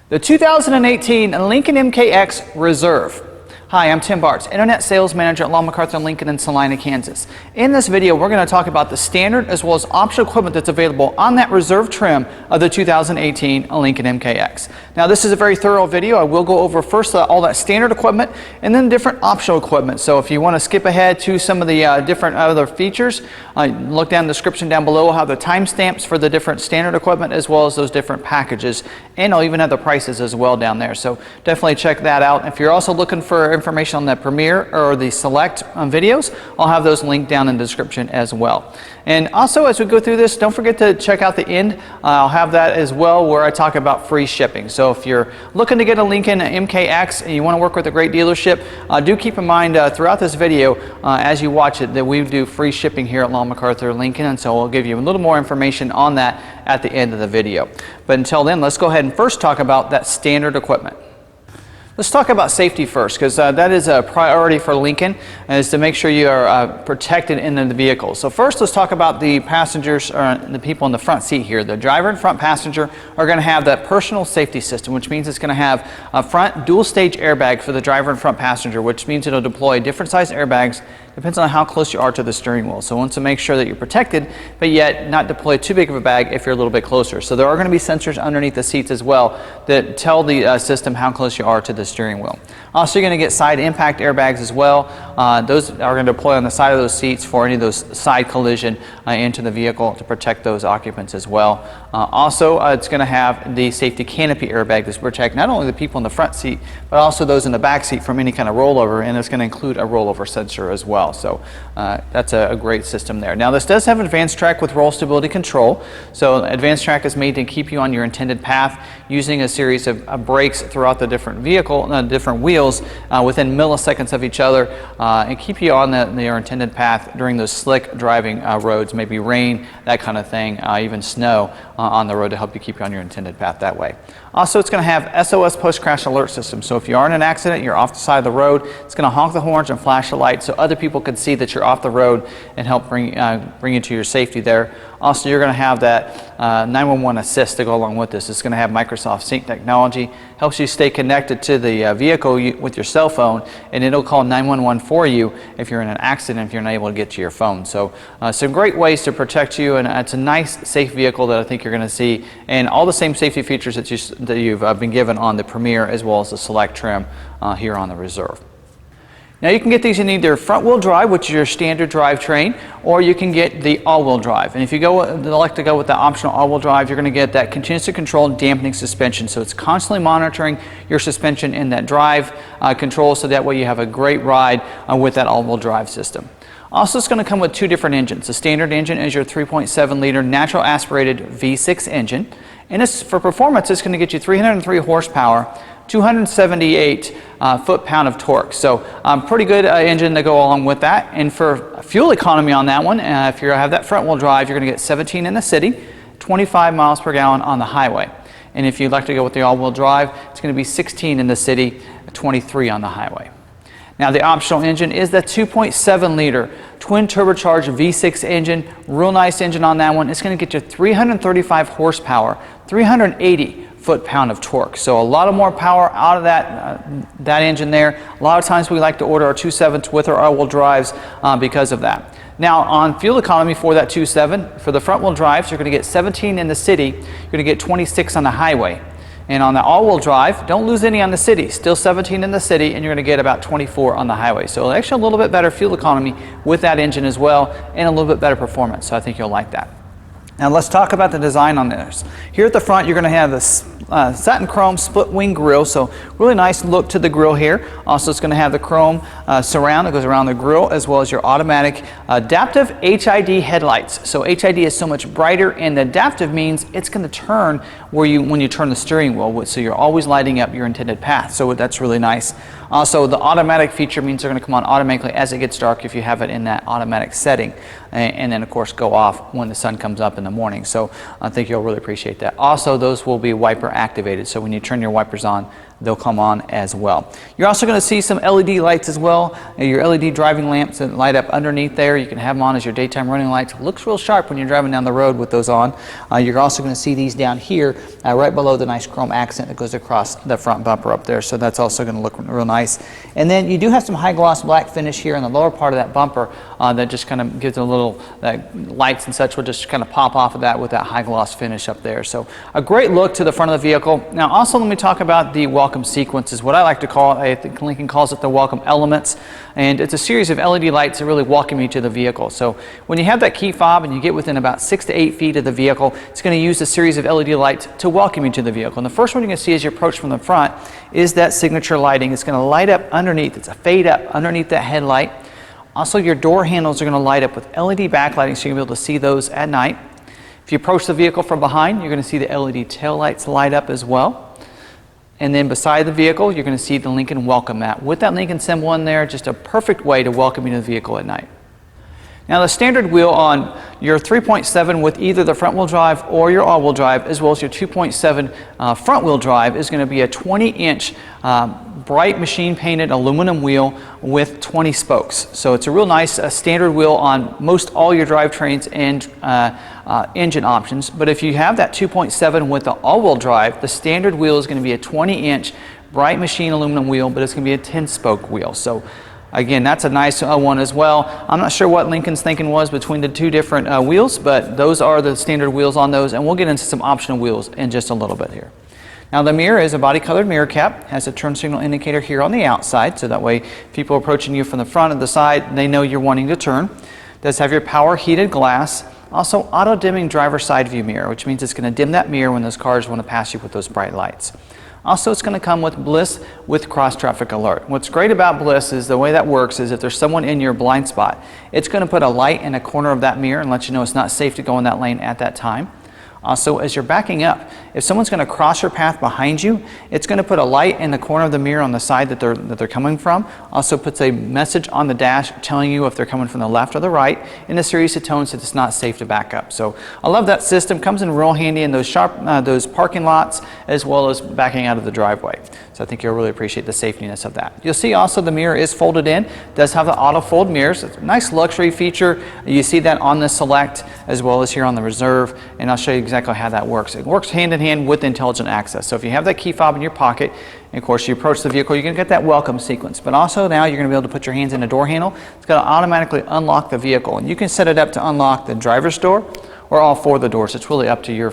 The 2018 Lincoln MKX Reserve. Hi, I'm Tim Bartz, Internet Sales Manager at McArthur, Lincoln in Salina, Kansas. In this video, we're going to talk about the standard as well as optional equipment that's available on that Reserve trim of the 2018 Lincoln MKX. Now, this is a very thorough video. I will go over first all that standard equipment and then different optional equipment. So if you want to skip ahead to some of the different other features, look down in the description down below. We'll have the timestamps for the different standard equipment as well as those different packages. And I'll even have the prices as well down there. So definitely check that out. If you're also looking for information on the Premier or the Select videos, I'll have those linked down in the description as well. And also, as we go through this, don't forget to check out the end. I'll have that as well where I talk about free shipping. So if you're looking to get a Lincoln MKX and you want to work with a great dealership, do keep in mind throughout this video as you watch it that we do free shipping here at McArthur Lincoln, and so we'll give you a little more information on that at the end of the video. But until then, let's go ahead and first talk about that standard equipment. Let's talk about safety first, because that is a priority for Lincoln, is to make sure you are protected in the vehicle. So first, let's talk about the passengers, the people in the front seat here. The driver and front passenger are going to have that personal safety system, which means it's going to have a front dual-stage airbag for the driver and front passenger, which means it'll deploy different size airbags. Depends on how close you are to the steering wheel. So we want to make sure that you're protected, but yet not deploy too big of a bag if you're a little bit closer. So there are going to be sensors underneath the seats as well that tell the system how close you are to the steering wheel. Also, you're going to get side impact airbags as well. Those are going to deploy on the side of those seats for any of those side collision into the vehicle to protect those occupants as well. Also, it's going to have the safety canopy airbag to protect not only the people in the front seat, but also those in the back seat from any kind of rollover, and it's going to include a rollover sensor as well. So that's a great system there. Now, this does have Advanced Track with roll stability control. So Advanced Track is made to keep you on your intended path using a series of brakes throughout the different vehicle, different wheels within milliseconds of each other, and keep you on your intended path during those slick driving roads, maybe rain, that kind of thing, even snow on the road to help you keep you on your intended path that way. Also, it's going to have SOS post-crash alert system. So if you are in an accident, you're off the side of the road, it's going to honk the horns and flash the lights so other people can see that you're off the road and help bring you to your safety there. Also, you're going to have that 911 assist to go along with this. It's going to have Microsoft Sync technology, helps you stay connected to the vehicle with your cell phone, and it'll call 911 for you if you're in an accident, if you're not able to get to your phone. So some great ways to protect you, and it's a nice, safe vehicle that I think you're going to see, and all the same safety features that you've been given on the Premier as well as the Select trim here on the Reserve. Now, you can get these in either front-wheel drive, which is your standard drivetrain, or you can get the all-wheel drive. And if you elect to go with the optional all-wheel drive, you're going to get that continuously controlled dampening suspension. So it's constantly monitoring your suspension in that drive control, so that way you have a great ride with that all-wheel drive system. Also, it's going to come with two different engines. The standard engine is your 3.7 liter natural aspirated V6 engine. And for performance, it's going to get you 303 horsepower, 278 foot-pound of torque. So pretty good engine to go along with that. And for fuel economy on that one, if you have that front-wheel drive, you're going to get 17 in the city, 25 miles per gallon on the highway. And if you'd like to go with the all-wheel drive, it's going to be 16 in the city, 23 on the highway. Now, the optional engine is the 2.7 liter twin turbocharged V6 engine. Real nice engine on that one. It's going to get you 335 horsepower, 380 foot-pound of torque. So a lot of more power out of that engine there. A lot of times we like to order our 2.7s with our all-wheel drives because of that. Now, on fuel economy for that 2.7, for the front-wheel drives, you're going to get 17 in the city. You're going to get 26 on the highway. And on the all-wheel drive, don't lose any on the city. Still 17 in the city, and you're going to get about 24 on the highway. So actually a little bit better fuel economy with that engine as well, and a little bit better performance. So I think you'll like that. Now, let's talk about the design on this. Here at the front, you're going to have this satin chrome split wing grille, so really nice look to the grille here. Also, it's going to have the chrome surround that goes around the grille, as well as your automatic adaptive HID headlights. So HID is so much brighter, and adaptive means it's going to turn when you turn the steering wheel, so you're always lighting up your intended path. So that's really nice. Also, the automatic feature means they're going to come on automatically as it gets dark if you have it in that automatic setting, and then of course go off when the sun comes up in the morning. So I think you'll really appreciate that. Also, those will be wiper activated, so when you turn your wipers on, they'll come on as well. You're also going to see some LED lights as well. Your LED driving lamps that light up underneath there. You can have them on as your daytime running lights. It looks real sharp when you're driving down the road with those on. You're also going to see these down here right below the nice chrome accent that goes across the front bumper up there. So that's also going to look real nice. And then you do have some high gloss black finish here in the lower part of that bumper that just kind of gives it a little lights and such will just kind of pop off of that with that high gloss finish up there. So a great look to the front of the vehicle. Now also let me talk about the welcome sequences, what I like to call it. I think Lincoln calls it the welcome elements, and it's a series of LED lights that really welcome you to the vehicle. So when you have that key fob and you get within about 6 to 8 feet of the vehicle, it's going to use a series of LED lights to welcome you to the vehicle. And the first one you're going to see as you approach from the front is that signature lighting. It's going to light up underneath. It's a fade up underneath that headlight. Also, your door handles are going to light up with LED backlighting, so you're going to be able to see those at night. If you approach the vehicle from behind, you're going to see the LED tail lights light up as well. And then beside the vehicle, you're going to see the Lincoln welcome mat. With that Lincoln symbol in there, just a perfect way to welcome you to the vehicle at night. Now the standard wheel on your 3.7 with either the front wheel drive or your all wheel drive, as well as your 2.7 front wheel drive, is going to be a 20-inch bright machine painted aluminum wheel with 20 spokes. So it's a real nice standard wheel on most all your drivetrains and engine options. But if you have that 2.7 with the all wheel drive, the standard wheel is going to be a 20-inch bright machine aluminum wheel, but it's going to be a 10-spoke wheel. So again, that's a nice one as well. I'm not sure what Lincoln's thinking was between the two different wheels, but those are the standard wheels on those, and we'll get into some optional wheels in just a little bit here. Now the mirror is a body colored mirror cap, has a turn signal indicator here on the outside, so that way people approaching you from the front or the side, they know you're wanting to turn. It does have your power heated glass, also auto dimming driver side view mirror, which means it's going to dim that mirror when those cars want to pass you with those bright lights. Also, it's going to come with Bliss with cross traffic alert. What's great about Bliss is the way that works is if there's someone in your blind spot, it's going to put a light in a corner of that mirror and let you know it's not safe to go in that lane at that time. Also, as you're backing up, if someone's going to cross your path behind you, it's going to put a light in the corner of the mirror on the side that they're coming from. Also puts a message on the dash telling you if they're coming from the left or the right in a series of tones that it's not safe to back up. So I love that system. Comes in real handy in those those parking lots as well as backing out of the driveway. So I think you'll really appreciate the safetiness of that. You'll see also the mirror is folded in. It does have the auto fold mirrors. It's a nice luxury feature. You see that on the Select as well as here on the Reserve, and I'll show you exactly how that works. It works hand in hand with intelligent access. So if you have that key fob in your pocket, and of course you approach the vehicle, you're going to get that welcome sequence. But also now you're going to be able to put your hands in a door handle. It's going to automatically unlock the vehicle, and you can set it up to unlock the driver's door or all four of the doors. It's really up to your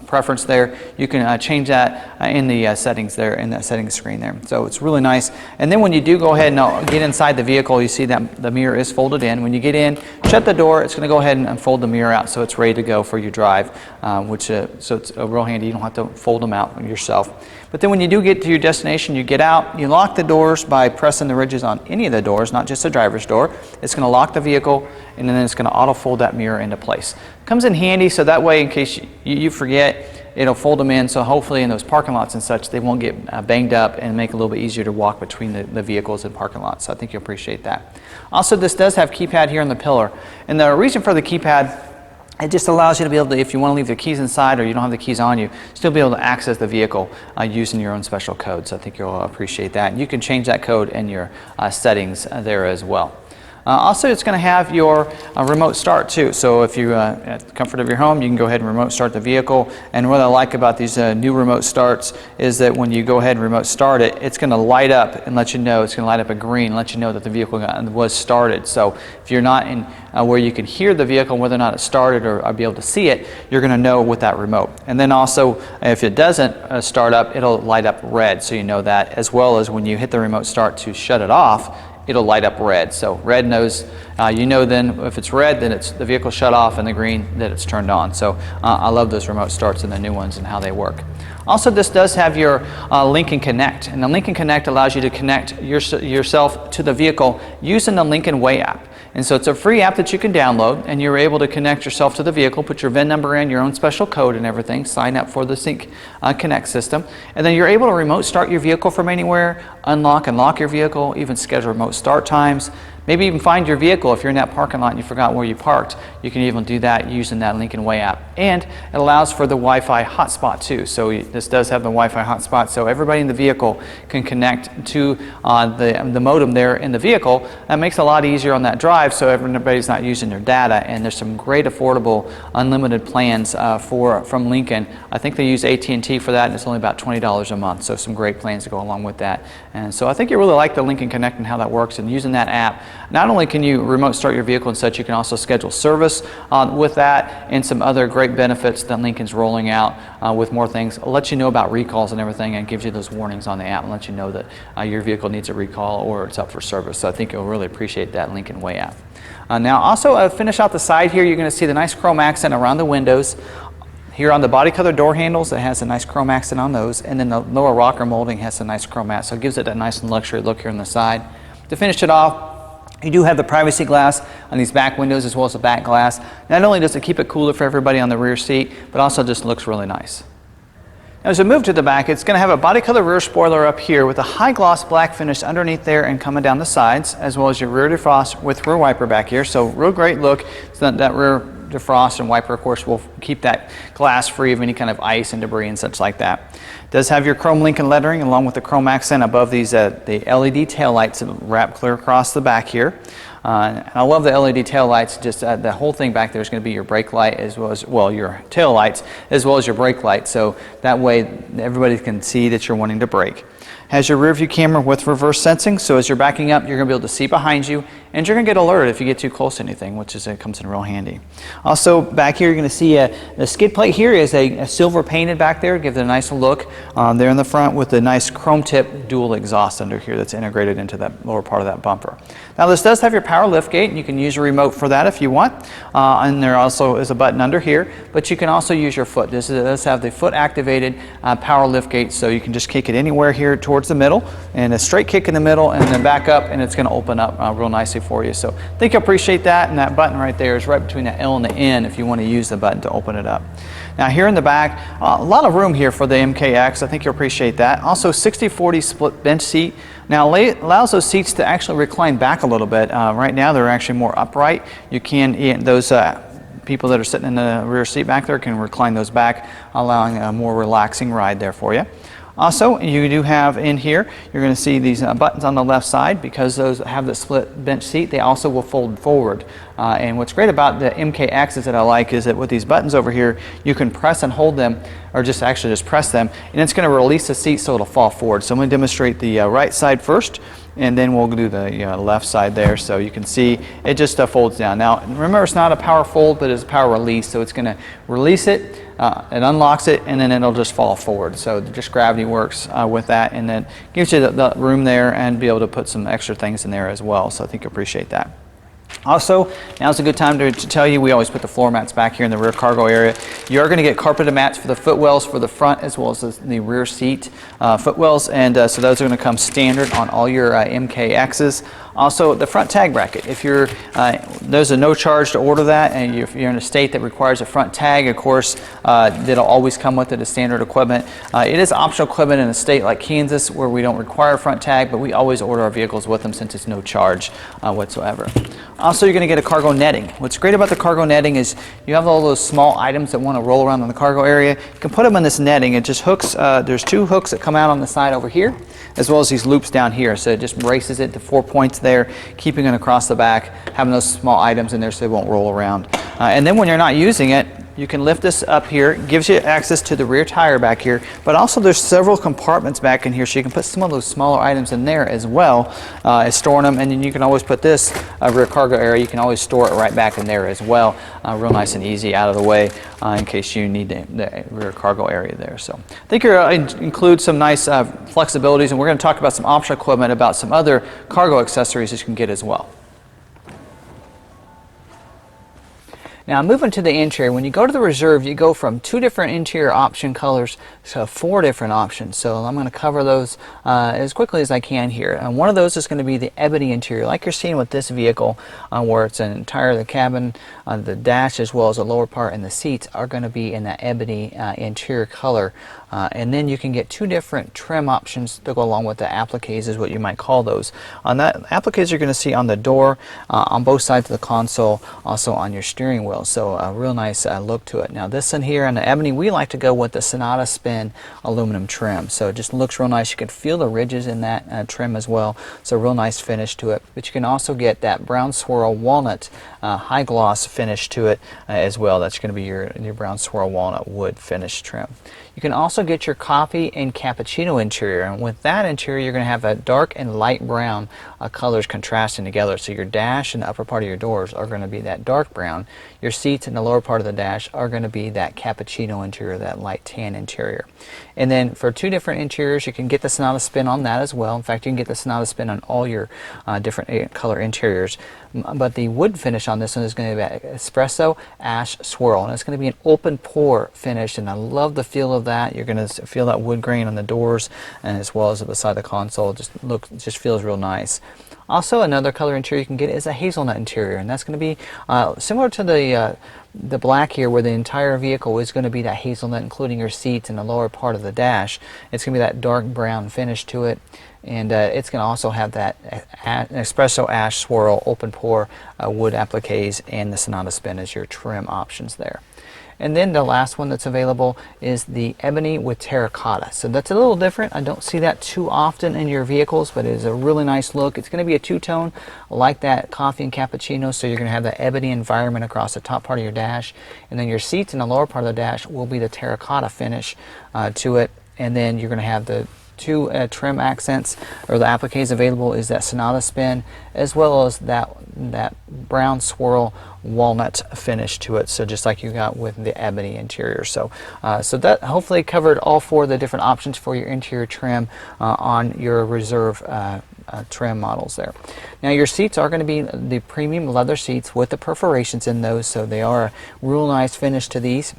preference there. You can change that in the settings there, in that settings screen there. So it's really nice. And then when you do go ahead and get inside the vehicle, you see that the mirror is folded in. When you get in, shut the door, it's going to go ahead and fold the mirror out so it's ready to go for your drive, so it's real handy. You don't have to fold them out yourself. But then when you do get to your destination, you get out, you lock the doors by pressing the ridges on any of the doors, not just the driver's door. It's going to lock the vehicle, and then it's going to auto fold that mirror into place. Comes in handy so that way in case you forget, it'll fold them in, so hopefully in those parking lots and such they won't get banged up and make it a little bit easier to walk between the vehicles and parking lots. So I think you'll appreciate that. Also, this does have keypad here on the pillar, and the reason for the keypad, it just allows you to be able to, if you want to leave the keys inside or you don't have the keys on you, still be able to access the vehicle using your own special code. So I think you'll appreciate that. And you can change that code in your settings there as well. Also, it's going to have your remote start too. So if you at the comfort of your home, you can go ahead and remote start the vehicle. And what I like about these new remote starts is that when you go ahead and remote start it, it's going to light up and let you know, it's going to light up a green, let you know that the vehicle was started. So if you're not in where you can hear the vehicle, whether or not it started or be able to see it, you're going to know with that remote. And then also, if it doesn't start up, it'll light up red, so you know that, as well as when you hit the remote start to shut it off, it'll light up red. So red knows, you know then if it's red, then it's the vehicle shut off, and the green that it's turned on. So I love those remote starts and the new ones and how they work. Also, this does have your Lincoln Connect, and the Lincoln Connect allows you to connect yourself to the vehicle using the Lincoln Way app. And so it's a free app that you can download, and you're able to connect yourself to the vehicle, put your VIN number in, your own special code and everything, sign up for the Sync Connect system, and then you're able to remote start your vehicle from anywhere, unlock and lock your vehicle, even schedule remote start times, Maybe even find your vehicle. If you're in that parking lot and you forgot where you parked, you can even do that using that Lincoln Way app. And it allows for the Wi-Fi hotspot too. So this does have the Wi-Fi hotspot, so everybody in the vehicle can connect to the modem there in the vehicle. That makes it a lot easier on that drive, so everybody's not using their data. And there's some great affordable unlimited plans from Lincoln. I think they use AT&T for that, and it's only about $20 a month. So some great plans to go along with that. And so I think you really like the Lincoln Connect and how that works. And using that app, not only can you remote start your vehicle and such, you can also schedule service with that, and some other great benefits that Lincoln's rolling out with more things. It'll let you know about recalls and everything, and gives you those warnings on the app and let you know that your vehicle needs a recall or it's up for service. So I think you'll really appreciate that Lincoln Way app. Now also finish out the side here, you're going to see the nice chrome accent around the windows. Here on the body color door handles, it has a nice chrome accent on those, and then the lower rocker molding has a nice chrome accent, so it gives it that nice and luxury look here on the side. To finish it off, you do have the privacy glass on these back windows as well as the back glass. Not only does it keep it cooler for everybody on the rear seat, but also just looks really nice. Now, as we move to the back, it's going to have a body color rear spoiler up here with a high gloss black finish underneath there and coming down the sides, as well as your rear defrost with rear wiper back here. So real great look. So that rear defrost and wiper, of course, will keep that glass free of any kind of ice and debris and such like that. It does have your chrome Lincoln lettering along with the chrome accent above these the LED tail lights that wrap clear across the back here. And I love the LED tail lights. Just the whole thing back there is going to be your brake light as well as, well, your tail lights as well as your brake light. So that way everybody can see that you're wanting to brake. Has your rear view camera with reverse sensing, so as you're backing up, you're going to be able to see behind you, and you're going to get alerted if you get too close to anything, which is it comes in real handy. Also, back here, you're going to see the skid plate here is a silver painted back there, gives it a nice look there in the front with a nice chrome tip dual exhaust under here that's integrated into that lower part of that bumper. Now, this does have your power lift gate, and you can use a remote for that if you want. And there also is a button under here, but you can also use your foot. This does have the foot activated power lift gate, so you can just kick it anywhere here towards the middle, and a straight kick in the middle, and then back up, and it's going to open up real nicely for you. So I think you'll appreciate that, and that button right there is right between the L and the N if you want to use the button to open it up. Now here in the back, a lot of room here for the MKX. I think you'll appreciate that. Also 60/40 split bench seat. Now allows those seats to actually recline back a little bit. Right now they're actually more upright. You can, those people that are sitting in the rear seat back there can recline those back, allowing a more relaxing ride there for you. Also, you do have in here, you're going to see these buttons on the left side. Because those have the split bench seat, they also will fold forward. And what's great about the MKXs that I like is that with these buttons over here, you can press and hold them, or just press them, and it's going to release the seat so it'll fall forward. So I'm going to demonstrate the right side first, and then we'll do the left side there. So you can see it just folds down. Now remember, it's not a power fold, but it's a power release. So it's going to release it, it unlocks it, and then it'll just fall forward. So just gravity works with that, and then gives you the room there and be able to put some extra things in there as well. So I think you'll appreciate that. Also, now's a good time to tell you, we always put the floor mats back here in the rear cargo area. You are going to get carpeted mats for the footwells for the front as well as the rear seat footwells, and so those are going to come standard on all your MKXs. Also, the front tag bracket. If you're, there's a no charge to order that, and if you're in a state that requires a front tag, of course, that'll always come with it as standard equipment. It is optional equipment in a state like Kansas where we don't require a front tag, but we always order our vehicles with them since it's no charge whatsoever. Also, you're going to get a cargo netting. What's great about the cargo netting is you have all those small items that want to roll around in the cargo area. You can put them in this netting. It just hooks, there's two hooks that come out on the side over here, as well as these loops down here. So it just braces it to 4 points there, keeping it across the back, having those small items in there so they won't roll around. And then when you're not using it, you can lift this up here. It gives you access to the rear tire back here, but also there's several compartments back in here, so you can put some of those smaller items in there as well as storing them. And then you can always put this rear cargo area, you can always store it right back in there as well. Real nice and easy, out of the way in case you need the rear cargo area there. So I think you'll include some nice flexibilities, and we're going to talk about some optional equipment, about some other cargo accessories that you can get as well. Now moving to the interior, when you go to the Reserve, you go from 2 different interior option colors to 4 different options. So I'm going to cover those as quickly as I can here. And one of those is going to be the ebony interior, like you're seeing with this vehicle, where it's an entire the cabin, the dash as well as the lower part and the seats are going to be in that ebony interior color. And then you can get two different trim options to go along with the appliques, is what you might call those. On that, appliques you're going to see on the door, on both sides of the console, also on your steering wheel. So a real nice look to it. Now this one here on the ebony, we like to go with the Sonata Spin aluminum trim. So it just looks real nice. You can feel the ridges in that trim as well. So real nice finish to it. But you can also get that brown swirl walnut high gloss finish to it as well. That's going to be your brown swirl walnut wood finish trim. You can also get your coffee and cappuccino interior, and with that interior you're going to have a dark and light brown colors contrasting together. So your dash and the upper part of your doors are going to be that dark brown. Your seats in the lower part of the dash are going to be that cappuccino interior, that light tan interior. And then for two different interiors, you can get the Sonata Spin on that as well. In fact, you can get the Sonata Spin on all your different color interiors. But the wood finish on this one is going to be that espresso ash swirl, and it's going to be an open pore finish, and I love the feel of that. You're going to feel that wood grain on the doors and as well as at the side of the console. Just feels real nice. Also, another color interior you can get is a hazelnut interior, and that's going to be similar to the black here, where the entire vehicle is going to be that hazelnut, including your seats and the lower part of the dash. It's going to be that dark brown finish to it, and it's going to also have that espresso ash swirl, open pore wood appliques, and the Sonata Spin as your trim options there. And then the last one that's available is the ebony with terracotta. So that's a little different. I don't see that too often in your vehicles, but it is a really nice look. It's going to be a two-tone like that coffee and cappuccino, so you're going to have that ebony environment across the top part of your dash, and then your seats in the lower part of the dash will be the terracotta finish to it. And then you're going to have the two trim accents, or the appliques available, is that Sonata Spin as well as that brown swirl walnut finish to it, so just like you got with the ebony interior. So that hopefully covered all four of the different options for your interior trim on your reserve trim models there. Now your seats are going to be the premium leather seats with the perforations in those, so they are a real nice finish to these.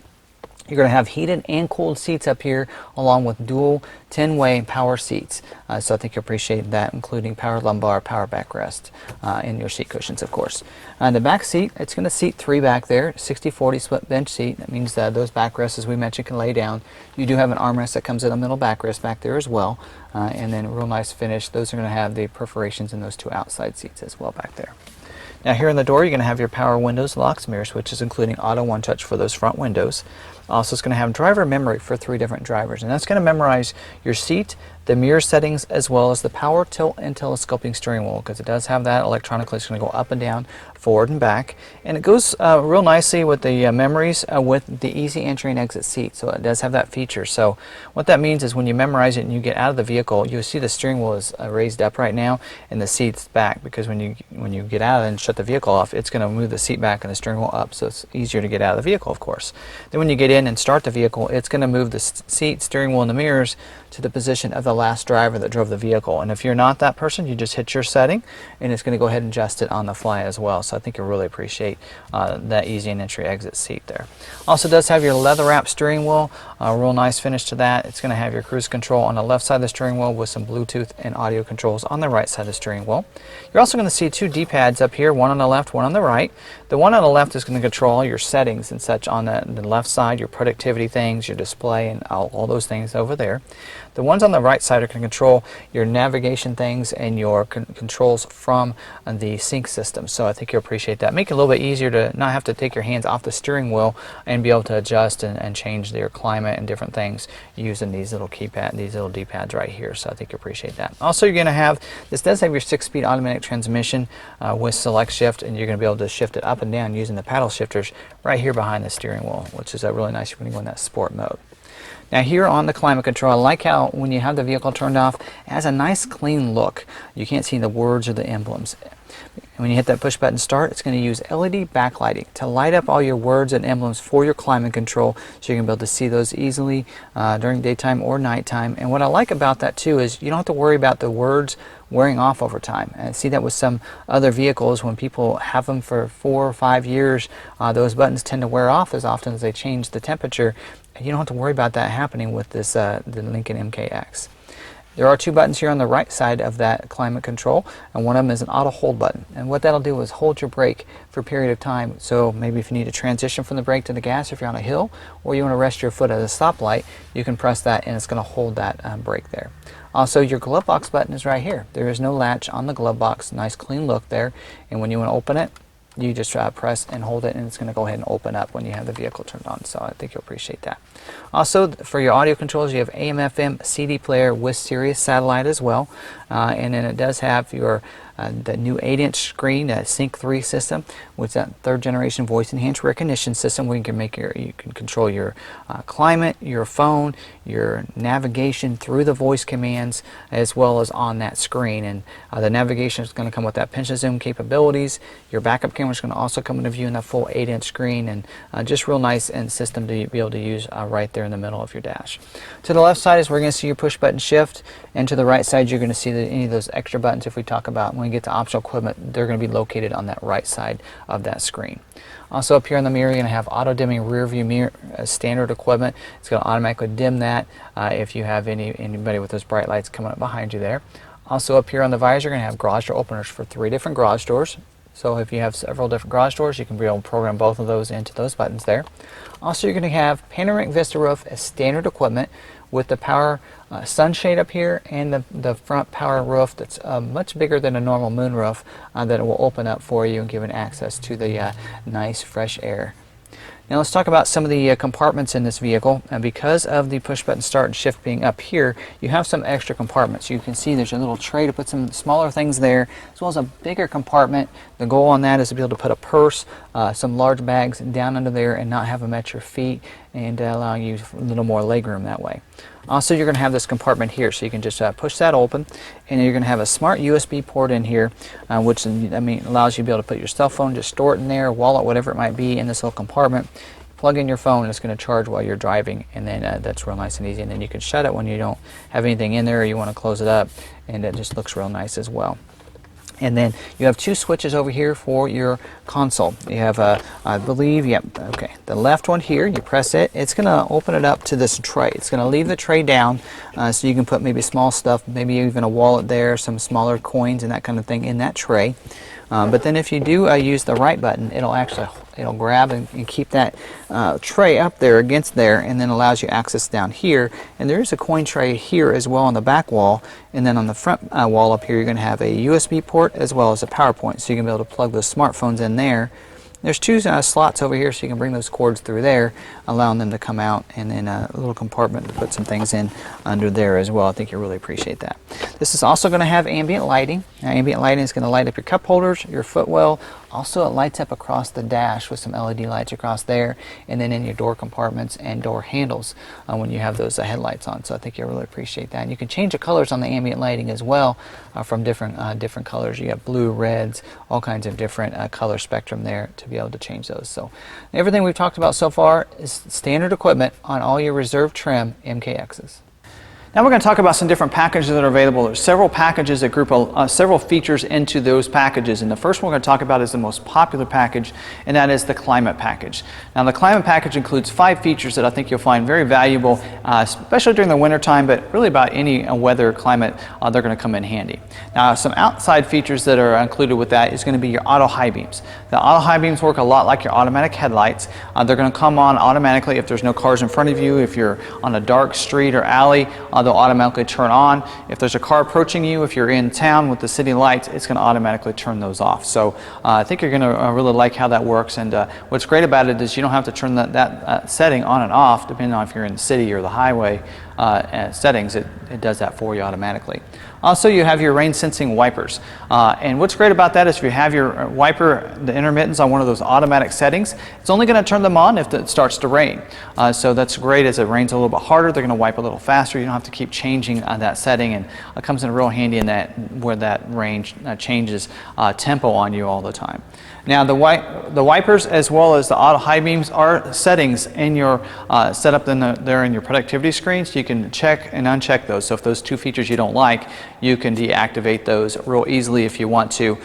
You're going to have heated and cooled seats up here, along with dual 10-way power seats. So I think you'll appreciate that, including power lumbar, power backrest, and your seat cushions, of course. The back seat, it's going to seat three back there, 60-40 split bench seat. That means that those backrests, as we mentioned, can lay down. You do have an armrest that comes in a middle backrest back there as well, and then a real nice finish. Those are going to have the perforations in those two outside seats as well back there. Now here in the door, you're going to have your power windows, locks, mirror switches, including auto one touch for those front windows. Also, it's going to have driver memory for 3 different drivers, and that's going to memorize your seat, the mirror settings, as well as the power tilt and telescoping steering wheel, because it does have that electronically. It's going to go up and down, forward and back, and it goes real nicely with the memories with the easy entry and exit seat. So it does have that feature. So what that means is when you memorize it and you get out of the vehicle, you'll see the steering wheel is raised up right now and the seat's back, because when you get out and shut the vehicle off, it's going to move the seat back and the steering wheel up, so it's easier to get out of the vehicle, of course. Then when you get in and start the vehicle, it's going to move the seat, steering wheel, and the mirrors to the position of the last driver that drove the vehicle. And if you're not that person, you just hit your setting and it's going to go ahead and adjust it on the fly as well. So I think you'll really appreciate that easy and entry exit seat there. Also does have your leather wrap steering wheel, a real nice finish to that. It's going to have your cruise control on the left side of the steering wheel with some Bluetooth and audio controls on the right side of the steering wheel. You're also going to see 2 D-pads up here, one on the left, one on the right. The one on the left is going to control all your settings and such on the left side, your productivity things, your display, and all those things over there. The ones on the right side are going to control your navigation things and your controls from the sync system. So I think you'll appreciate that. Make it a little bit easier to not have to take your hands off the steering wheel and be able to adjust and change your climate and different things using these little these little D-pads right here. So I think you'll appreciate that. Also, you're going to have, this does have your 6-speed automatic transmission with select shift, and you're going to be able to shift it up and down using the paddle shifters right here behind the steering wheel, which is really nice when you go in that sport mode. Now here on the climate control, I like how when you have the vehicle turned off, it has a nice clean look. You can't see the words or the emblems. When you hit that push button start, it's going to use LED backlighting to light up all your words and emblems for your climate control, so you're going to be able to see those easily during daytime or nighttime. And what I like about that too is you don't have to worry about the words wearing off over time. And I see that with some other vehicles, when people have them for 4 or 5 years, those buttons tend to wear off as often as they change the temperature. And you don't have to worry about that happening with this the Lincoln MKX. There are two buttons here on the right side of that climate control, and one of them is an auto hold button. And what that'll do is hold your brake for a period of time. So maybe if you need to transition from the brake to the gas, if you're on a hill, or you want to rest your foot at a stoplight, you can press that and it's going to hold that brake there. Also, your glove box button is right here. There is no latch on the glove box. Nice clean look there. And when you want to open it, you just press and hold it, and it's going to go ahead and open up when you have the vehicle turned on. So I think you'll appreciate that. Also, for your audio controls, you have AM, FM, CD player with Sirius satellite as well. And then it does have your the new 8-inch screen, Sync 3 system, with that third generation voice enhanced recognition system, where you can control your climate, your phone, your navigation through the voice commands, as well as on that screen. And the navigation is going to come with that pinch and zoom capabilities. Your backup camera is going to also come into view in that full 8-inch screen, and just real nice and system to be able to use right there in the middle of your dash. To the left side is where you're going to see your push button shift, and to the right side you're going to see any of those extra buttons. If we talk about when we get to optional equipment, they're going to be located on that right side of that screen. Also up here in the mirror, you're going to have auto dimming rear view mirror, standard equipment. It's going to automatically dim that if you have anybody with those bright lights coming up behind you there. Also up here on the visor, you're going to have garage door openers for 3 different garage doors. So if you have several different garage doors, you can be able to program both of those into those buttons there. Also, you're going to have panoramic vista roof as standard equipment with the power sunshade up here, and the front power roof that's much bigger than a normal moon roof that will open up for you and give an access to the nice fresh air. Now let's talk about some of the compartments in this vehicle. And because of the push button start and shift being up here, you have some extra compartments. You can see there's a little tray to put some smaller things there, as well as a bigger compartment. The goal on that is to be able to put a purse, some large bags down under there and not have them at your feet, and allowing you a little more legroom that way. Also, you're going to have this compartment here, so you can just push that open, and you're going to have a smart USB port in here, which allows you to be able to put your cell phone, just store it in there, wallet, whatever it might be, in this little compartment. Plug in your phone, and it's going to charge while you're driving, and then that's real nice and easy. And then you can shut it when you don't have anything in there, or you want to close it up, and it just looks real nice as well. And then you have 2 switches over here for your console. You have, I believe, yep, okay, the left one here, you press it, it's going to open it up to this tray. It's going to leave the tray down so you can put maybe small stuff, maybe even a wallet there, some smaller coins and that kind of thing in that tray. But then if you do use the right button, it'll grab and keep that tray up there against there, and then allows you access down here. And there is a coin tray here as well on the back wall, and then on the front wall up here you're going to have a USB port as well as a power point, so you can be able to plug those smartphones in there. There's 2 slots over here, so you can bring those cords through there, allowing them to come out, and then a little compartment to put some things in under there as well. I think you'll really appreciate that. This is also going to have ambient lighting. Now, ambient lighting is going to light up your cup holders, your footwell. Also, it lights up across the dash with some LED lights across there, and then in your door compartments and door handles when you have those headlights on. So I think you'll really appreciate that. And you can change the colors on the ambient lighting as well from different colors. You have blue, reds, all kinds of different color spectrum there to be able to change those. So everything we've talked about so far is standard equipment on all your reserve trim MKXs. Now we're going to talk about some different packages that are available. There's several packages that group several features into those packages, and the first one we're going to talk about is the most popular package, and that is the Climate Package. Now the Climate Package includes 5 features that I think you'll find very valuable, especially during the winter time, but really about any weather climate, they're going to come in handy. Now some outside features that are included with that is going to be your auto high beams. The auto high beams work a lot like your automatic headlights. They're going to come on automatically if there's no cars in front of you. If you're on a dark street or alley, they'll automatically turn on. If there's a car approaching you, if you're in town with the city lights, it's going to automatically turn those off. So I think you're going to really like how that works. And what's great about it is you don't have to turn that setting on and off depending on if you're in the city or the highway settings. It does that for you automatically. Also, you have your rain sensing wipers. And what's great about that is if you have your wiper, the intermittents on one of those automatic settings, it's only going to turn them on if it starts to rain. So that's great. As it rains a little bit harder, they're going to wipe a little faster. You don't have to keep changing that setting, and it comes in real handy in that where that range changes tempo on you all the time. Now the wipers as well as the auto high beams are settings in your setup there in your productivity screen, so you can check and uncheck those. So if those 2 features you don't like, you can deactivate those real easily if you want to,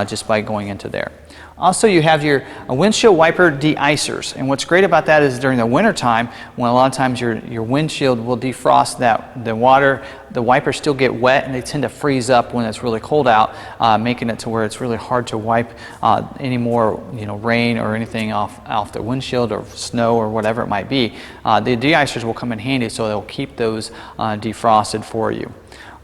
just by going into there. Also, you have your windshield wiper de-icers, and what's great about that is during the winter time, when a lot of times your windshield will defrost the water, the wipers still get wet and they tend to freeze up when it's really cold out, making it to where it's really hard to wipe any more rain or anything off the windshield or snow or whatever it might be. The de-icers will come in handy, so they'll keep those defrosted for you.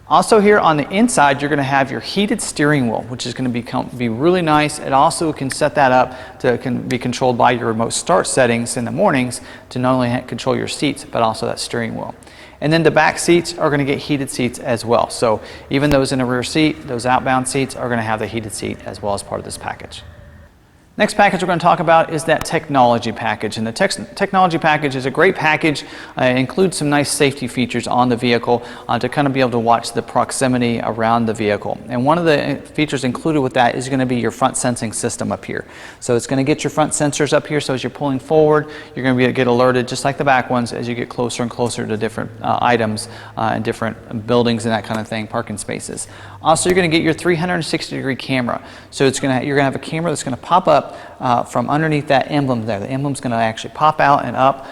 Also here on the inside, you're going to have your heated steering wheel, which is going to be really nice. It also can set that up to be controlled by your remote start settings in the mornings to not only control your seats, but also that steering wheel. And then the back seats are going to get heated seats as well. So even those in the rear seat, those outbound seats are going to have the heated seat as well as part of this package. Next package we're going to talk about is that technology package, and the technology package is a great package. It includes some nice safety features on the vehicle to kind of be able to watch the proximity around the vehicle. And one of the features included with that is going to be your front sensing system up here. So it's going to get your front sensors up here, so as you're pulling forward, you're going to get alerted just like the back ones as you get closer and closer to different items and different buildings and that kind of thing, parking spaces. Also, you're going to get your 360-degree camera. So you're going to have a camera that's going to pop up from underneath that emblem there. The emblem's going to actually pop out and up,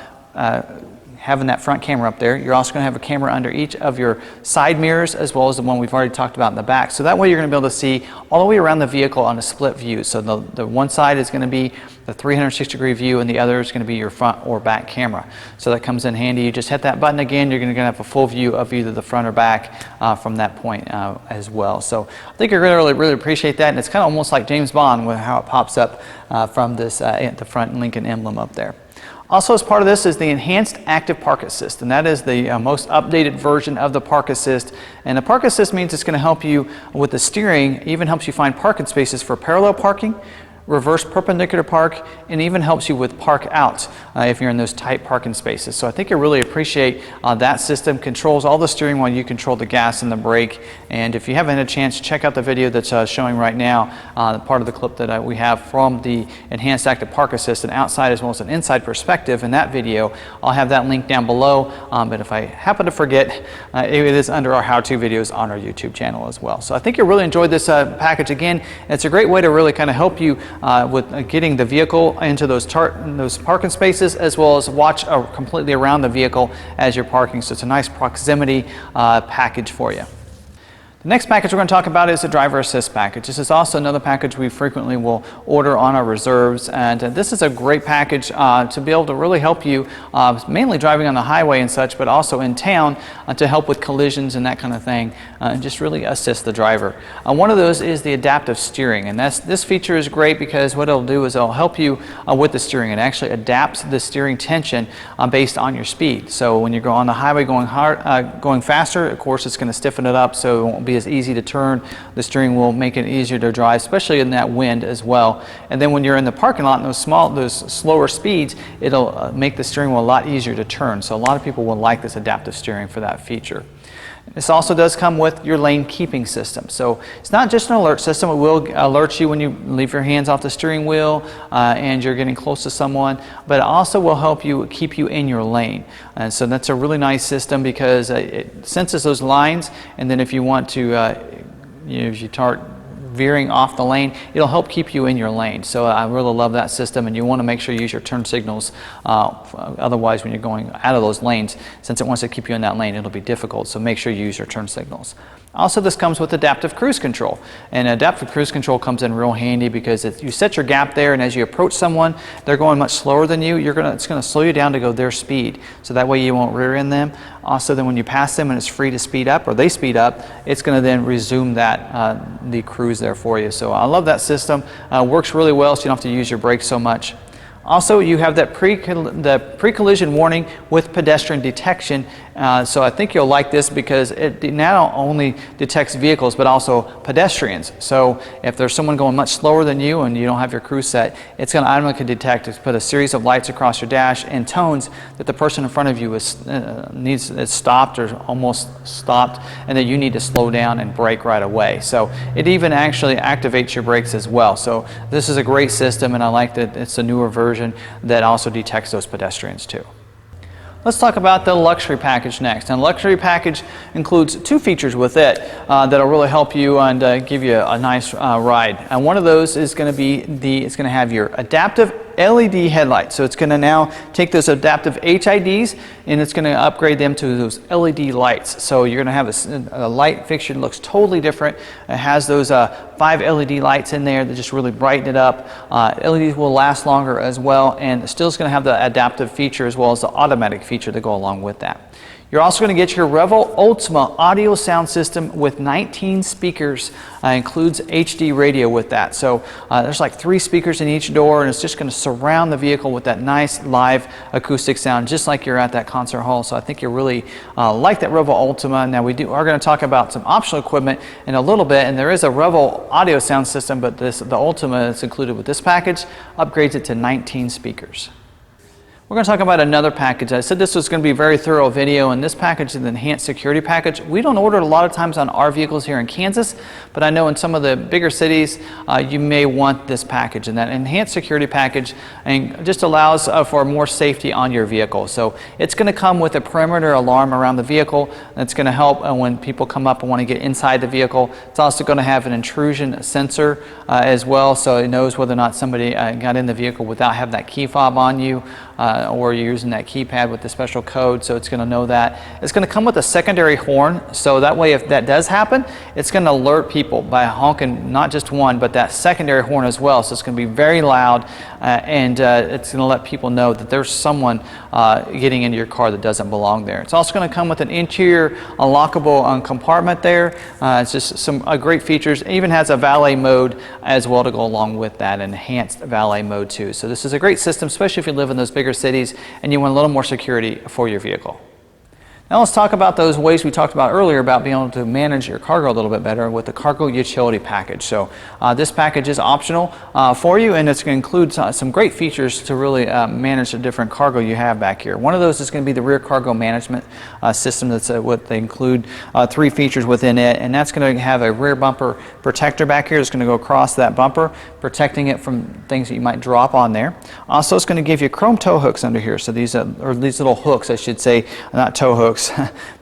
having that front camera up there. You're also going to have a camera under each of your side mirrors as well as the one we've already talked about in the back. So that way you're going to be able to see all the way around the vehicle on a split view. So the one side is going to be the 360-degree view and the other is going to be your front or back camera. So that comes in handy. You just hit that button again, you're going to have a full view of either the front or back from that point as well. So I think you're going to really appreciate that, and it's kind of almost like James Bond with how it pops up from this the front Lincoln emblem up there. Also, as part of this is the Enhanced Active Park Assist, and that is the most updated version of the Park Assist. And the Park Assist means it's going to help you with the steering, even helps you find parking spaces for parallel parking, reverse perpendicular park, and even helps you with park out if you're in those tight parking spaces. So I think you really appreciate that system. Controls all the steering while you control the gas and the brake. And if you haven't had a chance, check out the video that's showing right now, part of the clip that we have from the Enhanced Active Park Assist, an outside as well as an inside perspective in that video. I'll have that link down below, but if I happen to forget, it is under our how-to videos on our YouTube channel as well. So I think you really enjoyed this package. Again, it's a great way to really kind of help you with getting the vehicle into those parking spaces, as well as watch completely around the vehicle as you're parking. So it's a nice proximity package for you. The next package we're going to talk about is the driver assist package. This is also another package we frequently will order on our reserves, and this is a great package to be able to really help you mainly driving on the highway and such, but also in town to help with collisions and that kind of thing, and just really assist the driver. One of those is the adaptive steering, and this feature is great because what it'll do is it'll help you with the steering. It actually adapts the steering tension based on your speed. So when you go on the highway going faster, of course it's going to stiffen it up, so it won't be as easy to turn. The steering will make it easier to drive, especially in that wind as well. And then when you're in the parking lot in those slower speeds, it'll make the steering wheel a lot easier to turn. So a lot of people will like this adaptive steering for that feature. This also does come with your lane keeping system. So it's not just an alert system. It will alert you when you leave your hands off the steering wheel and you're getting close to someone, but it also will help you keep you in your lane. And so that's a really nice system because it senses those lines, and then if you want to, if you start veering off the lane, it'll help keep you in your lane. So I really love that system, and you want to make sure you use your turn signals. Otherwise, when you're going out of those lanes, since it wants to keep you in that lane, it'll be difficult. So make sure you use your turn signals. Also, this comes with adaptive cruise control, and adaptive cruise control comes in real handy because you set your gap there, and as you approach someone, they're going much slower than you. It's going to slow you down to go their speed, so that way you won't rear end them. Also, then when you pass them and it's free to speed up, or they speed up, it's going to then resume the cruise there for you. So I love that system. Works really well, so you don't have to use your brakes so much. Also, you have that pre-collision warning with pedestrian detection. So I think you'll like this because it not only detects vehicles but also pedestrians. So if there's someone going much slower than you and you don't have your cruise set, it's going to automatically detect. It's put a series of lights across your dash and tones that the person in front of you is stopped or almost stopped, and that you need to slow down and brake right away. So it even actually activates your brakes as well. So this is a great system, and I like that it's a newer version that also detects those pedestrians too. Let's talk about the luxury package next. And the luxury package includes two features with it that'll really help you and give you a nice ride. And one of those is going to be it's going to have your adaptive LED headlights. So it's going to now take those adaptive HIDs and it's going to upgrade them to those LED lights. So you're going to have a light fixture that looks totally different. It has those 5 LED lights in there that just really brighten it up. LEDs will last longer as well, and still is going to have the adaptive feature as well as the automatic feature to go along with that. You're also going to get your Revel Ultima audio sound system with 19 speakers. Includes HD radio with that. So there's like 3 speakers in each door, and it's just going to surround the vehicle with that nice live acoustic sound, just like you're at that concert hall. So I think you'll really like that Revel Ultima. Now we are going to talk about some optional equipment in a little bit, and there is a Revel audio sound system, but the Ultima that's included with this package upgrades it to 19 speakers. We're going to talk about another package. I said this was going to be a very thorough video, and this package is the enhanced security package. We don't order it a lot of times on our vehicles here in Kansas, but I know in some of the bigger cities you may want this package. And that enhanced security package just allows for more safety on your vehicle. So it's going to come with a perimeter alarm around the vehicle. That's going to help when people come up and want to get inside the vehicle. It's also going to have an intrusion sensor as well, so it knows whether or not somebody got in the vehicle without having that key fob on you. Or you're using that keypad with the special code, so it's going to know that. It's going to come with a secondary horn, so that way if that does happen, it's going to alert people by honking not just one, but that secondary horn as well. So it's going to be very loud, and it's going to let people know that there's someone getting into your car that doesn't belong there. It's also going to come with an interior unlockable compartment there. It's just some great features. It even has a valet mode as well to go along with that, enhanced valet mode too. So this is a great system, especially if you live in those bigger cities and you want a little more security for your vehicle. Now let's talk about those ways we talked about earlier about being able to manage your cargo a little bit better with the cargo utility package. So this package is optional for you, and it's going to include some great features to really manage the different cargo you have back here. One of those is going to be the rear cargo management system. That's what they include 3 features within it, and that's going to have a rear bumper protector back here. It's going to go across that bumper, protecting it from things that you might drop on there. Also, it's going to give you chrome tow hooks under here. So these little hooks, I should say, not tow hooks,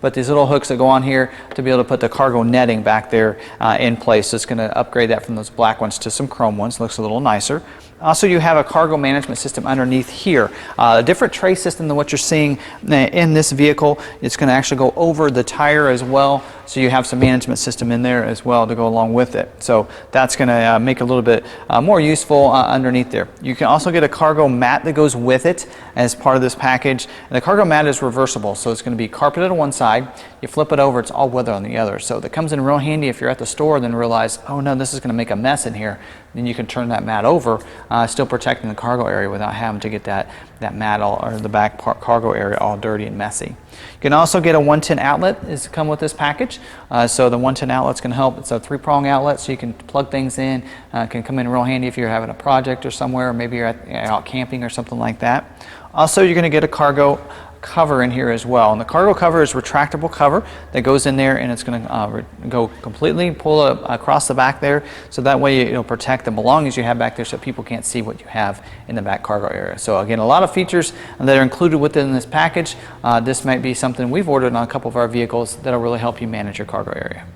but these little hooks that go on here to be able to put the cargo netting back there in place. So it's going to upgrade that from those black ones to some chrome ones. Looks a little nicer. Also, you have a cargo management system underneath here. A different tray system than what you're seeing in this vehicle. It's going to actually go over the tire as well. So you have some management system in there as well to go along with it. So that's going to make it a little bit more useful underneath there. You can also get a cargo mat that goes with it as part of this package. And the cargo mat is reversible, so it's going to be carpeted on one side. You flip it over, it's all weather on the other. So that comes in real handy if you're at the store and then realize, oh no, this is going to make a mess in here. Then you can turn that mat over, still protecting the cargo area without having to get that mat or the back cargo area all dirty and messy. You can also get a 110 outlet is come with this package. So the 110 outlet's going to help. It's a 3-prong outlet, so you can plug things in. Can come in real handy if you're having a project or somewhere, or maybe you're out camping or something like that. Also, you're going to get a cargo cover in here as well, and the cargo cover is retractable cover that goes in there, and it's going to go completely, pull it across the back there, so that way it'll protect the belongings you have back there so people can't see what you have in the back cargo area. So again, a lot of features that are included within this package. This might be something we've ordered on a couple of our vehicles that'll really help you manage your cargo area.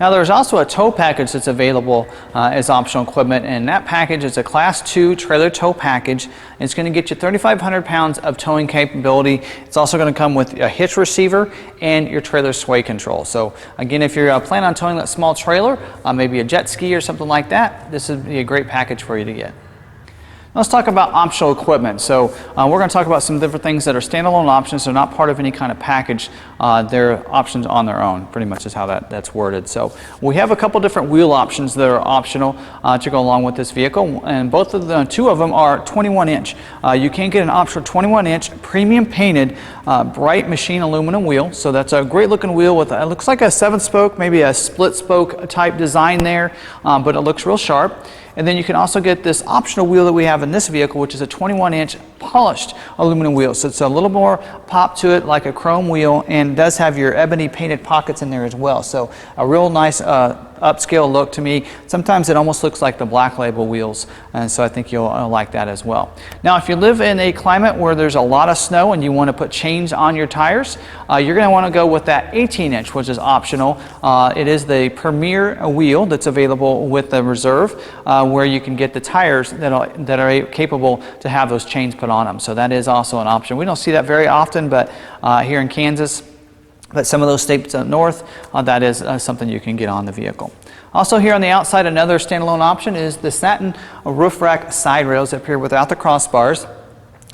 Now there's also a tow package that's available as optional equipment, and that package is a Class 2 trailer tow package. It's going to get you 3,500 pounds of towing capability. It's also going to come with a hitch receiver and your trailer sway control. So again, if you're planning on towing that small trailer, maybe a jet ski or something like that, this would be a great package for you to get. Let's talk about optional equipment. So we're going to talk about some different things that are standalone options. They're not part of any kind of package. They're options on their own, pretty much is how that's worded. So we have a couple different wheel options that are optional to go along with this vehicle, and both of the 2 of them are 21-inch. You can get an optional 21-inch premium painted bright machine aluminum wheel. So that's a great looking wheel with it looks like a 7-spoke, maybe a split spoke type design there, but it looks real sharp. And then you can also get this optional wheel that we have in this vehicle, which is a 21-inch polished aluminum wheel. So it's a little more pop to it, like a chrome wheel, and does have your ebony painted pockets in there as well. So a real nice upscale look to me. Sometimes it almost looks like the Black Label wheels, and so I think you'll like that as well. Now, if you live in a climate where there's a lot of snow and you want to put chains on your tires, you're going to want to go with that 18-inch, which is optional. It is the premier wheel that's available with the Reserve, where you can get the tires that are capable to have those chains put on them. So that is also an option. We don't see that very often, but here in Kansas, but some of those states up north, that is something you can get on the vehicle. Also here on the outside, another standalone option is the Satin roof rack side rails that appear without the crossbars.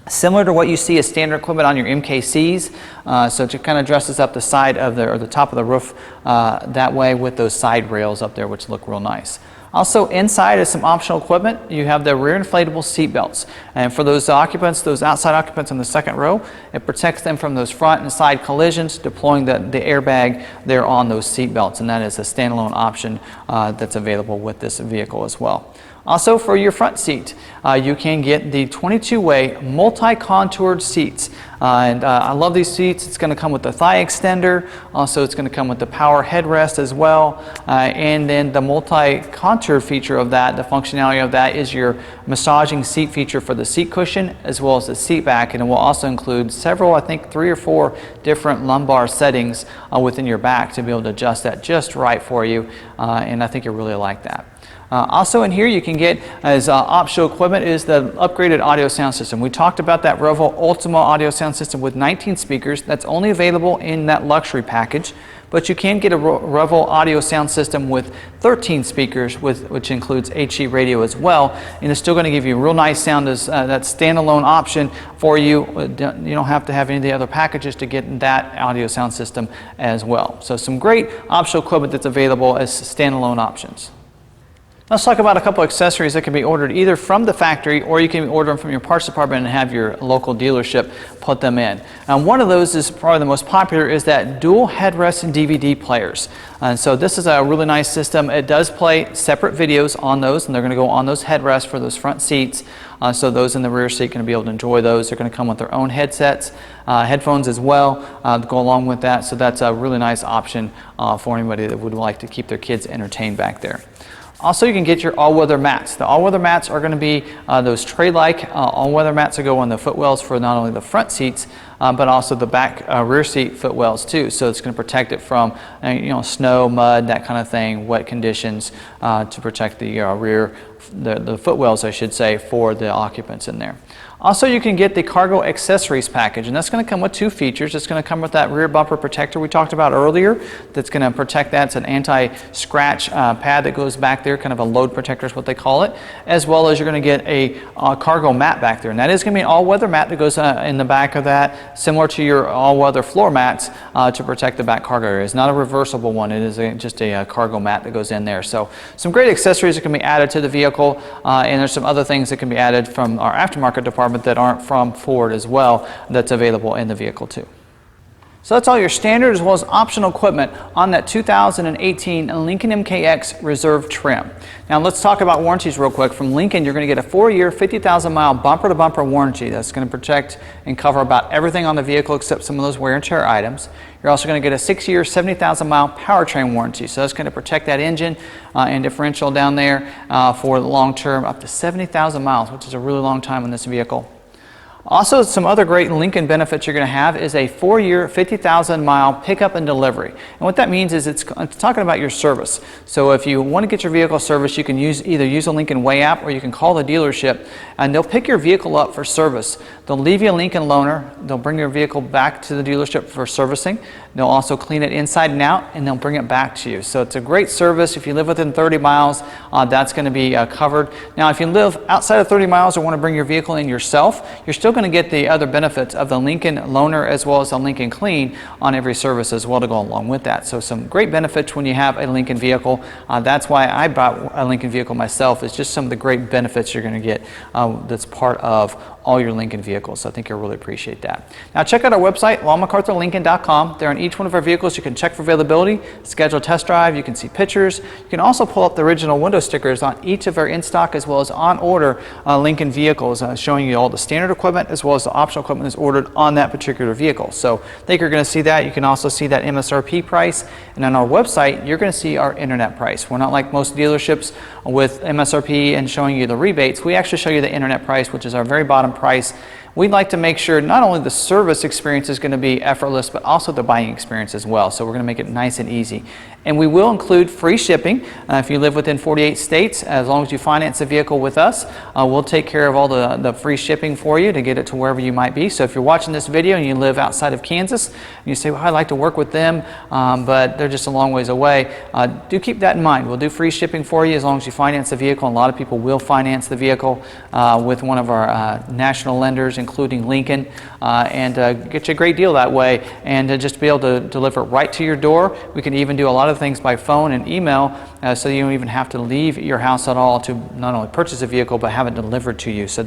Similar to what you see as standard equipment on your MKCs, so it kind of dresses up the side of the top of the roof that way with those side rails up there, which look real nice. Also inside is some optional equipment. You have the rear inflatable seat belts, and for those occupants, those outside occupants in the second row, it protects them from those front and side collisions, deploying the airbag there on those seat belts, and that is a standalone option that's available with this vehicle as well. Also for your front seat, you can get the 22-way multi-contoured seats. I love these seats. It's going to come with the thigh extender. Also, it's going to come with the power headrest as well. And then the multi-contour feature of that, the functionality of that is your massaging seat feature for the seat cushion as well as the seat back. And it will also include several, I think 3 or 4 different lumbar settings within your back to be able to adjust that just right for you. And I think you'll really like that. Also in here you can get as optional equipment is the upgraded audio sound system. We talked about that Revel Ultima audio sound system with 19 speakers. That's only available in that luxury package, but you can get a Revel audio sound system with 13 speakers, which includes HE radio as well, and it's still going to give you real nice sound as that standalone option for you. You don't have to have any of the other packages to get that audio sound system as well. So some great optional equipment that's available as standalone options. Let's talk about a couple accessories that can be ordered either from the factory or you can order them from your parts department and have your local dealership put them in. One of those is probably the most popular is that dual headrest and DVD players. And so this is a really nice system. It does play separate videos on those, and they're going to go on those headrests for those front seats. So those in the rear seat can be able to enjoy those. They're going to come with their own headsets, headphones as well to go along with that. So that's a really nice option for anybody that would like to keep their kids entertained back there. Also, you can get your all-weather mats. The all-weather mats are going to be those tray-like all-weather mats that go on the footwells for not only the front seats, but also the back rear seat footwells too. So it's going to protect it from snow, mud, that kind of thing, wet conditions, to protect the rear, the footwells, I should say, for the occupants in there. Also, you can get the cargo accessories package, and that's going to come with 2 features. It's going to come with that rear bumper protector we talked about earlier. That's going to protect that. It's an anti-scratch pad that goes back there, kind of a load protector is what they call it, as well as you're going to get a cargo mat back there. And that is going to be an all-weather mat that goes in the back of that, similar to your all-weather floor mats to protect the back cargo area. It's not a reversible one. It is just a cargo mat that goes in there. So some great accessories that can be added to the vehicle, and there's some other things that can be added from our aftermarket department that aren't from Ford as well that's available in the vehicle too. So that's all your standard as well as optional equipment on that 2018 Lincoln MKX Reserve trim. Now let's talk about warranties real quick. From Lincoln, you're going to get a 4-year, 50,000-mile bumper-to-bumper warranty that's going to protect and cover about everything on the vehicle except some of those wear and tear items. You're also going to get a 6-year, 70,000-mile powertrain warranty. So that's going to protect that engine and differential down there for the long term, up to 70,000 miles, which is a really long time on this vehicle. Also, some other great Lincoln benefits you're going to have is a 4-year, 50,000-mile pickup and delivery. And what that means is it's talking about your service. So if you want to get your vehicle serviced, you can either use a Lincoln Way app or you can call the dealership and they'll pick your vehicle up for service. They'll leave you a Lincoln loaner. They'll bring your vehicle back to the dealership for servicing. They'll also clean it inside and out, and they'll bring it back to you. So it's a great service. If you live within 30 miles, that's going to be covered. Now, if you live outside of 30 miles or want to bring your vehicle in yourself, you're still going to get the other benefits of the Lincoln loaner as well as the Lincoln Clean on every service as well to go along with that. So some great benefits when you have a Lincoln vehicle. That's why I bought a Lincoln vehicle myself. It's just some of the great benefits you're going to get that's part of all your Lincoln vehicles. So I think you'll really appreciate that. Now check out our website, McArthurLincoln.com. There on each one of our vehicles you can check for availability, schedule a test drive, you can see pictures. You can also pull up the original window stickers on each of our in-stock as well as on-order Lincoln vehicles, showing you all the standard equipment equipment as well as the optional equipment that's ordered on that particular vehicle. So I think you're going to see that. You can also see that MSRP price, and on our website you're going to see our internet price. We're not like most dealerships with MSRP and showing you the rebates. We actually show you the internet price, which is our very bottom price. We'd like to make sure not only the service experience is going to be effortless, but also the buying experience as well. So we're going to make it nice and easy. And we will include free shipping if you live within 48 states. As long as you finance a vehicle with us, we'll take care of all the free shipping for you to get it to wherever you might be. So if you're watching this video and you live outside of Kansas, and you say, well, I'd like to work with them, but they're just a long ways away, do keep that in mind. We'll do free shipping for you as long as you finance the vehicle. And a lot of people will finance the vehicle with one of our national lenders, including Lincoln, and get you a great deal that way, and just be able to deliver it right to your door. We can even do a lot of things by phone and email, so you don't even have to leave your house at all to not only purchase a vehicle but have it delivered to you. So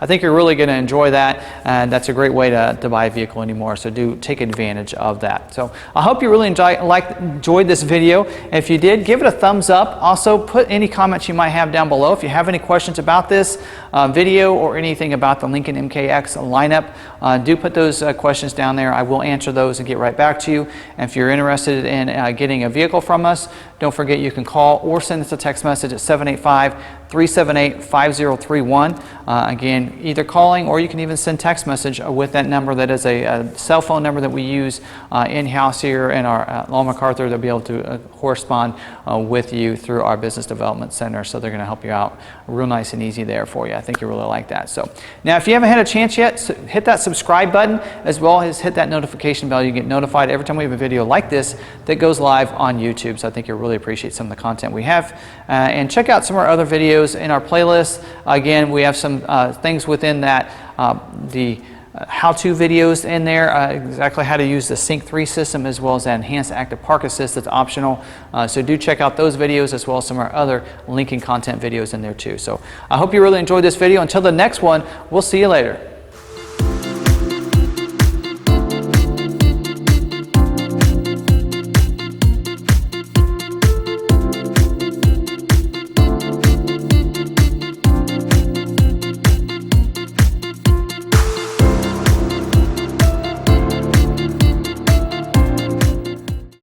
I think you're really going to enjoy that, and that's a great way to buy a vehicle anymore. So do take advantage of that. So I hope you really enjoyed this video. If you did, give it a thumbs up. Also put any comments you might have down below. If you have any questions about this video or anything about the Lincoln MKX lineup, do put those questions down there. I will answer those and get right back to you. And if you're interested in getting a vehicle from us, don't forget you can call or send us a text message at 785-378-5031. Again, either calling or you can even send text message with that number. That is a cell phone number that we use in-house here in our Law McArthur. They'll be able to correspond with you through our Business Development Center. So they're going to help you out real nice and easy there for you. I think you really like that. So now if you haven't had a chance yet, hit that subscribe button as well as hit that notification bell. You get notified every time we have a video like this that goes live on YouTube. So I think you'll really appreciate some of the content we have. And check out some of our other videos in our playlist. Again, we have some things within that, the how-to videos in there, exactly how to use the Sync 3 system as well as that enhanced active park assist that's optional. So do check out those videos as well as some of our other Lincoln content videos in there too. So I hope you really enjoyed this video. Until the next one, we'll see you later.